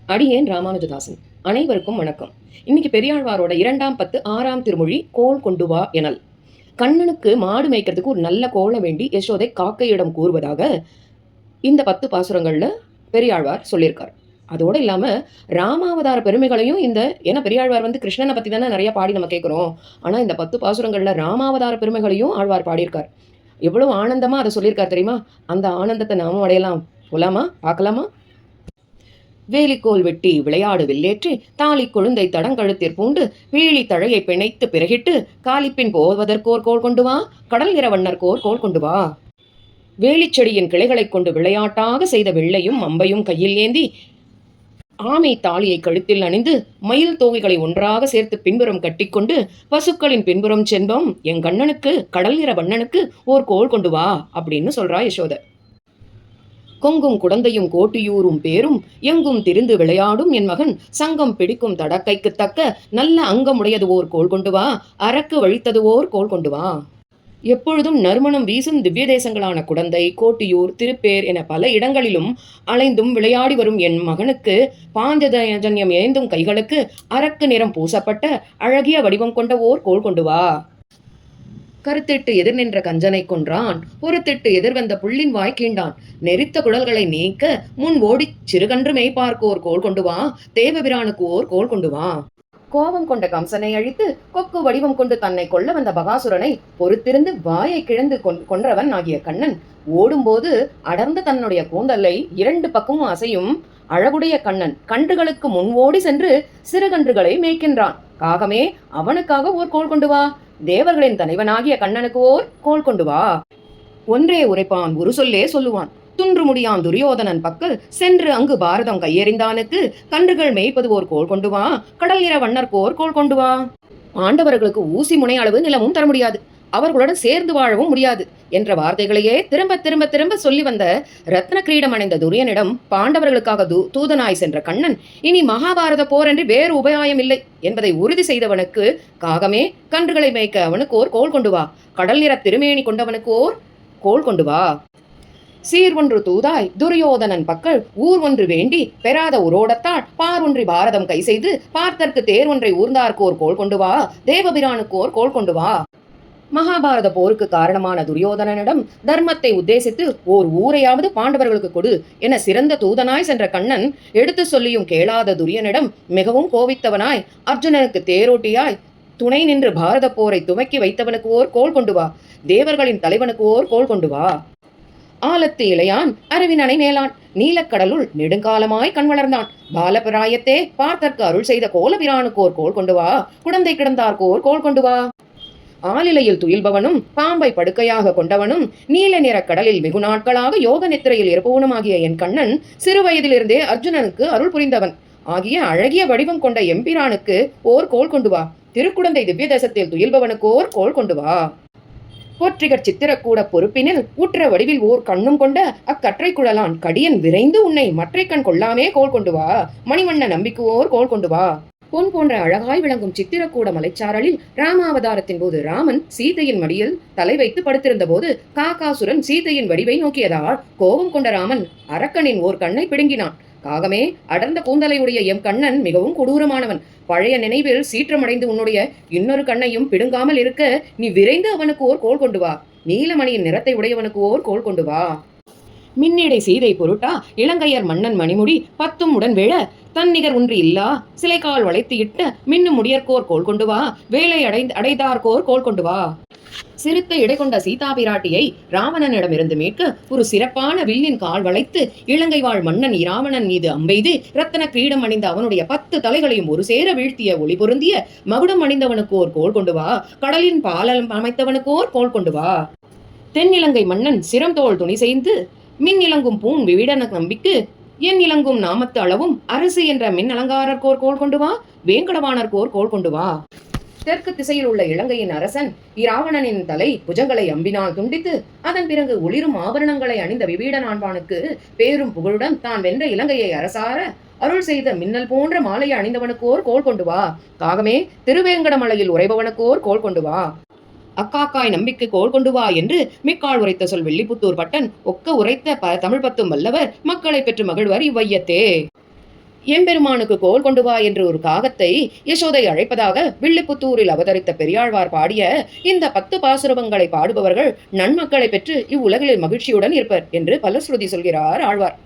அடியேன் ராமானுஜதாசன். அனைவருக்கும் வணக்கம். இன்னைக்கு பெரியாழ்வாரோட 2ஆம் பத்து 6ஆம் திருமொழி கோல் கொண்டு வா எனல். கண்ணனுக்கு மாடு மேய்க்கிறதுக்கு ஒரு நல்ல கோலை வேண்டி யசோதை காக்கையிடம் கூறுவதாக இந்த 10 பாசுரங்கள்ல பெரியாழ்வார் சொல்லியிருக்கார். அதோடு இல்லாமல் ராமாவதார பெருமைகளையும் ஏன்னா பெரியாழ்வார் கிருஷ்ணனை பற்றி தானே நிறைய பாடி நம்ம கேட்குறோம். ஆனால் இந்த 10 பாசுரங்களில் ராமாவதார பெருமைகளையும் ஆழ்வார் பாடியிருக்கார். எவ்வளோ ஆனந்தமாக அதை சொல்லியிருக்கார் தெரியுமா? அந்த ஆனந்தத்தை நாமும் அடையலாம். போலாமா? பார்க்கலாமா? வேலிக்கோல் வெட்டி விளையாடு வில்லேற்றி தாலி கொழுந்தை தடங்கழுத்திற் பூண்டு வீழி தழையை பிணைத்து பிறகிட்டு காலிப்பின் போவதற்கோர் கோல் கொண்டு வா, கடல் இரவண்ணர்கோர் கோல் கொண்டு வா. வேலிச்செடியின் கிளைகளைக் கொண்டு விளையாட்டாக செய்த வெள்ளையும் அம்பையும் கையில் ஏந்தி ஆமை தாலியை கழுத்தில் அணிந்து மயில் தோகைகளை ஒன்றாக சேர்த்து பின்புறம் கட்டிக்கொண்டு பசுக்களின் பின்புறம் சென்பம் என் கண்ணனுக்கு கடல் நிற வண்ணனுக்கு ஓர் கோல் கொண்டு வா அப்படின்னு சொல்றா யசோத. கொங்கும் குடந்தையும் கோட்டியூரும் பேரும் எங்கும் திரிந்து விளையாடும் என் மகன் சங்கம் பிடிக்கும் தடக்கைக்கு தக்க நல்ல அங்கமுடையது ஓர் கோல் கொண்டு வா, அரக்கு வழித்தது ஓர் கோல் கொண்டு வா. எப்பொழுதும் நறுமணம் வீசும் திவ்ய தேசங்களான குடந்தை, கோட்டியூர், திருப்பேர் என பல இடங்களிலும் அலைந்தும் விளையாடி வரும் என் மகனுக்கு பாஞ்சஜன்யம் ஏந்தும் கைகளுக்கு அரக்கு நிறம் பூசப்பட்ட அழகிய வடிவம் கொண்ட ஓர் கோல் கொண்டு வா. கருத்திட்டு எதிர் நின்ற கஞ்சனை கொன்றான், பொறுத்திட்டு எதிர்வந்த புள்ளின் வாய் கீண்டான், நெறித்த குழல்களை நீக்க முன் ஓடிச் சிறுகன்று மெய்பார்க்கோர் கோல் கொண்டு வா, தேவபிரானுக்கு ஓர் கோல் கொண்டு வா. கோபம் கொண்ட கம்சனை அழித்து கொக்கு வடிவம் கொண்டு தன்னை கொல்ல வந்த பகாசுரனை பொறுத்திருந்து வாயை கிழந்து கொன்றவன் ஆகிய கண்ணன் ஓடும்போது அடர்ந்த தன்னுடைய கூந்தலை 2 பக்கமும் அசையும் அழகுடைய கண்ணன் கன்றுகளுக்கு முன் ஓடி சென்று சிறுகன்றுகளை மேய்க்கின்றான். காகமே, அவனுக்காக ஓர் கோல் கொண்டு வா. தேவர்களின் தலைவனாகிய கண்ணனுக்கு ஓர் கோல் கொண்டு வா. ஒன்றே உரைப்பான் ஒரு சொல்லே சொல்லுவான், துன்று முடியான் துரியோதனன் பக்கல் சென்று அங்கு பாரதம் கையெறிந்தானுக்கு கன்றுகள் மேய்ப்பது ஓர் கோல் கொண்டு வா, கடல் நிற வண்ணர்கோர் கோல் கொண்டு வா. பாண்டவர்களுக்கு ஊசி முனை அளவு நிலமும் தர முடியாது, அவர்களுடன் சேர்ந்து வாழவும் முடியாது என்ற வார்த்தைகளையே திரும்ப திரும்ப திரும்ப சொல்லி வந்த ரத்ன கிரீடம் அடைந்த துரியனிடம் பாண்டவர்களுக்காக தூதனாய் சென்ற கண்ணன் இனி மகாபாரத போர் என்று வேறு உபாயம் இல்லை என்பதை உறுதி செய்தவனுக்கு காகமே, கன்றுகளை மேய்க்க அவனுக்கு ஓர் கோல் கொண்டு வா, கடல் நிற திருமேனி கொண்டவனுக்கு ஓர் கோல் கொண்டு வா. சீர் ஒன்று தூதாய் துரியோதனன் பக்கல் ஊர் ஒன்று வேண்டி பெறாத உரோடத்தால் பார் ஒன்றி பாரதம் கை செய்து பார்த்தற்கு தேர் ஒன்றை ஊர்ந்தார்கோர் கோல் கொண்டு வா, தேவபிரானுக்கோர் கோல் கொண்டு வா. மகாபாரத போருக்கு காரணமான துரியோதனனிடம் தர்மத்தை உத்தேசித்து ஓர் ஊரையாவது பாண்டவர்களுக்கு கொடு என சிறந்த தூதனாய் சென்ற கண்ணன் எடுத்து சொல்லியும் கேளாத துரியனிடம் மிகவும் கோவித்தவனாய் அர்ஜுனனுக்கு தேரோட்டியாய் துணை நின்று பாரத போரை துவக்கி வைத்தவனுக்கு ஓர் கோல் கொண்டு வா, தேவர்களின் தலைவனுக்கு ஓர் கோல் கொண்டு வா. ஆலத்து இளையான் அரவினனை மேலான் நீலக்கடலுள் நெடுங்காலமாய் கண் வளர்ந்தான் பாலபிராயத்தே பார்த்தற்கு அருள் செய்த கோலபிரானுக்கோர் கோல் கொண்டு வா, குழந்தை கிடந்தார்கோர் கோல் கொண்டு வா. ஆலிலையில் துயில்பவனும் பாம்பை படுக்கையாக கொண்டவனும் நீல நிற கடலில் வெகு நாட்களாக யோக நித்திரையில் இருப்பவனுமாகிய என் கண்ணன் சிறு வயதிலிருந்தே அர்ஜுனனுக்கு அருள் புரிந்தவன் ஆகிய அழகிய வடிவம் கொண்ட எம்பிரானுக்கு ஓர் கோல் கொண்டு வா, திருக்குடந்தை திவ்ய தேசத்தில் துயில்பவனுக்கு ஓர் கோல் கொண்டு வா. போற்றிகர் சித்திரக்கூட பொறுப்பினில் ஊற்ற வடிவில் ஓர் கண்ணும் கொண்ட அக்கற்றை குழலான் கடியன் விரைந்து உன்னை மற்றை கண் கொள்ளாமே கோல் கொண்டு வா, மணிவண்ண நம்பிக்கு ஓர் கோல் கொண்டு வா. பொன் போன்ற அழகாய் விளங்கும் சித்திரக்கூட மலைச்சாரலில் ராமாவதாரத்தின் போது ராமன் சீதையின் மடியில் தலை வைத்து படுத்திருந்த போது காகாசுரன் சீதையின் வடிவை நோக்கியதால் கோபம் கொண்ட ராமன் அரக்கனின் ஓர் கண்ணை பிடுங்கினான். காகமே, அடர்ந்த கூந்தலை உடைய எம் கண்ணன் மிகவும் கொடூரமானவன். பழைய நினைவில் சீற்றமடைந்து உன்னுடைய இன்னொரு கண்ணையும் பிடுங்காமல் இருக்க நீ விரைந்து அவனுக்கு ஓர் கோல் கொண்டு வா, நீலமணியின் நிறத்தை உடையவனுக்கு ஓர் கோல் கொண்டு வா. மின்னிடை சீதை பொருட்டா இளங்கையர் மன்னன் மணிமுடி 10 உடன் விழ தன்னிகர் ஒன்று இல்லா சிலைக்கால் வளைத்து இட்ட மின்னும் முடியற்கோர் கோல் கொண்டு வா, வேலை அடைந்தார்கோர் கோல் கொண்டு வா. சிறுத்தை இடை கொண்ட சீதா பிராட்டியை ராவணனிடமிருந்து மீட்க ஒரு சிறப்பான வில்லின் கால் வளைத்து இலங்கை வாழ் மன்னன் இராவணன் மீது அம்பெய்து ரத்தன கிரீடம் அணிந்த அவனுடைய 10 தலைகளையும் ஒரு சேர வீழ்த்திய ஒளி பொருந்திய மகுடம் அணிந்தவனுக்கு ஓர் கோல் கொண்டு வா, கடலின் பாலம் அமைத்தவனுக்கு ஓர் கோல் கொண்டு வா. தென்னிலங்கை மன்னன் சிரம் தோல் துணி செய்து மின் இலங்கும் பூண் விவிடன நம்பிக்கு என் இலங்கும் நாமத்து அளவும் அரசு என்ற மின் அலங்காரர்கோர் கோல் கொண்டு வா, வேங்கடவானர்கோர் கோல் கொண்டு வா. தெற்கு திசையில் உள்ள இலங்கையின் அரசன் இராவணனின் தலை புஜங்களை அம்பினால் துண்டித்து அதன் பிறகு ஒளிரும் ஆபரணங்களை அணிந்த விபீடன் ஆண்பானுக்கு பேரும் புகழுடன் தான் வென்ற இலங்கையை அரசார அருள் செய்த மின்னல் போன்ற மாலையை அணிந்தவனுக்கோர் கோல் கொண்டு வா. காகமே, திருவேங்கடமலையில் உறைபவனுக்கோர் கோல் கொண்டு வா. அக்காக்காய் நம்பிக்கை கோல் கொண்டு வா என்று மிக்கால் உரைத்த சொல் வெள்ளிப்புத்தூர் பட்டன் ஒக்க உரைத்த தமிழ் பத்தும் வல்லவர் மக்களை பெற்று மகிழ்வர் இவ்வையத்தே. எம்பெருமானுக்கு கோல் கொண்டு வா என்று ஒரு காகத்தை யசோதை அழைப்பதாக வில்லிபுத்தூரில் அவதரித்த பெரியாழ்வார் பாடிய இந்த 10 பாசுரங்களை பாடுபவர்கள் நன்மக்களை பெற்று இவ்வுலகில் மகிழ்ச்சியுடன் இருப்பர் என்று பலஸ்ருதி சொல்கிறார் ஆழ்வார்.